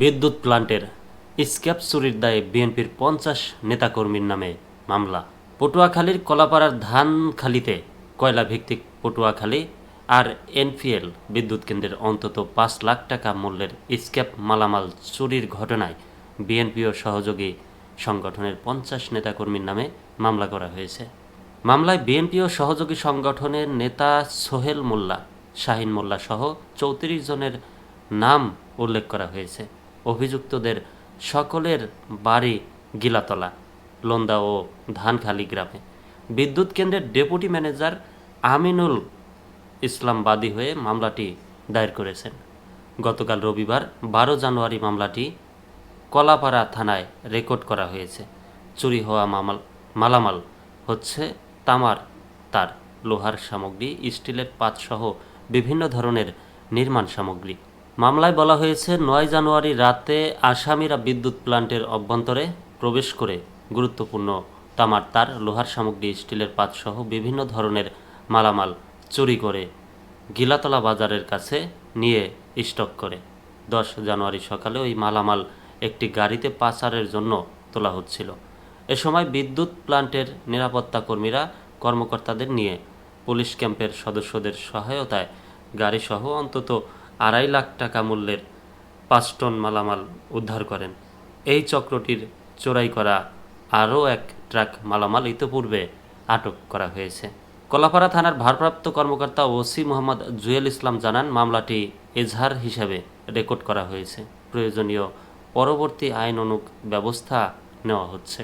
বিদ্যুৎ প্লান্টের স্ক্র্যাপ চুরির দায়ে বিএনপির ৫০ নেতাকর্মীর নামে মামলা। পটুয়াখালীর কলাপাড়ার ধানখালীতে কয়লাভিত্তিক পটুয়াখালী আর এনপিএল বিদ্যুৎ কেন্দ্রের অন্তত ৫ লাখ টাকা মূল্যের স্ক্র্যাপ মালামাল চুরির ঘটনায় বিএনপি ও সহযোগী সংগঠনের ৫০ নেতাকর্মীর নামে মামলা করা হয়েছে। মামলায় বিএনপি ও সহযোগী সংগঠনের নেতা সোহেল মোল্লা, শাহিন মোল্লা সহ ৩৪ জনের নাম উল্লেখ করা হয়েছে। অভিযুক্তদের সকলের বাড়ি গিলাতলা, লোন্দা ও ধানখালী গ্রামে। বিদ্যুৎ কেন্দ্রের ডেপুটি ম্যানেজার আমিনুল ইসলাম বাদী হয়ে মামলাটি দায়ের করেছেন। গতকাল রবিবার ১২ জানুয়ারি মামলাটি কলাপাড়া থানায় রেকর্ড করা হয়েছে। চুরি হওয়া মালামাল হচ্ছে তামার তার, লোহার সামগ্রী, স্টিলের পাতসহ বিভিন্ন ধরনের নির্মাণ সামগ্রী। মামলায় বলা হয়েছে ৯ জানুয়ারি রাতে আসামিরা বিদ্যুৎ প্লান্টের অভ্যন্তরে প্রবেশ করে গুরুত্বপূর্ণ তামার তার, লোহার সামগ্রী, স্টিলের পাতসহ বিভিন্ন ধরনের মালামাল চুরি করে গিলাতলা বাজারের কাছে নিয়ে স্টক করে। ১০ জানুয়ারি সকালে ওই মালামাল একটি গাড়িতে পাচারের জন্য তোলা হচ্ছিল। এ সময় বিদ্যুৎ প্লান্টের নিরাপত্তা কর্মীরা কর্মকর্তাদের নিয়ে পুলিশ ক্যাম্পের সদস্যদের সহায়তায় গাড়িসহ অন্তত ২.৫ লাখ টাকা মূল্যের ৫ টন মালামাল উদ্ধার করেন। এই চক্রটির চোরাই করা আরও এক ট্রাক মালামাল ইতিপূর্বে আটক করা হয়েছে। কলাপাড়া থানার ভারপ্রাপ্ত কর্মকর্তা ওসি মোহাম্মদ জুয়েল ইসলাম জানান, মামলাটি এজাহার হিসাবে রেকর্ড করা হয়েছে। প্রয়োজনীয় পরবর্তী আইনানুগ ব্যবস্থা নেওয়া হচ্ছে।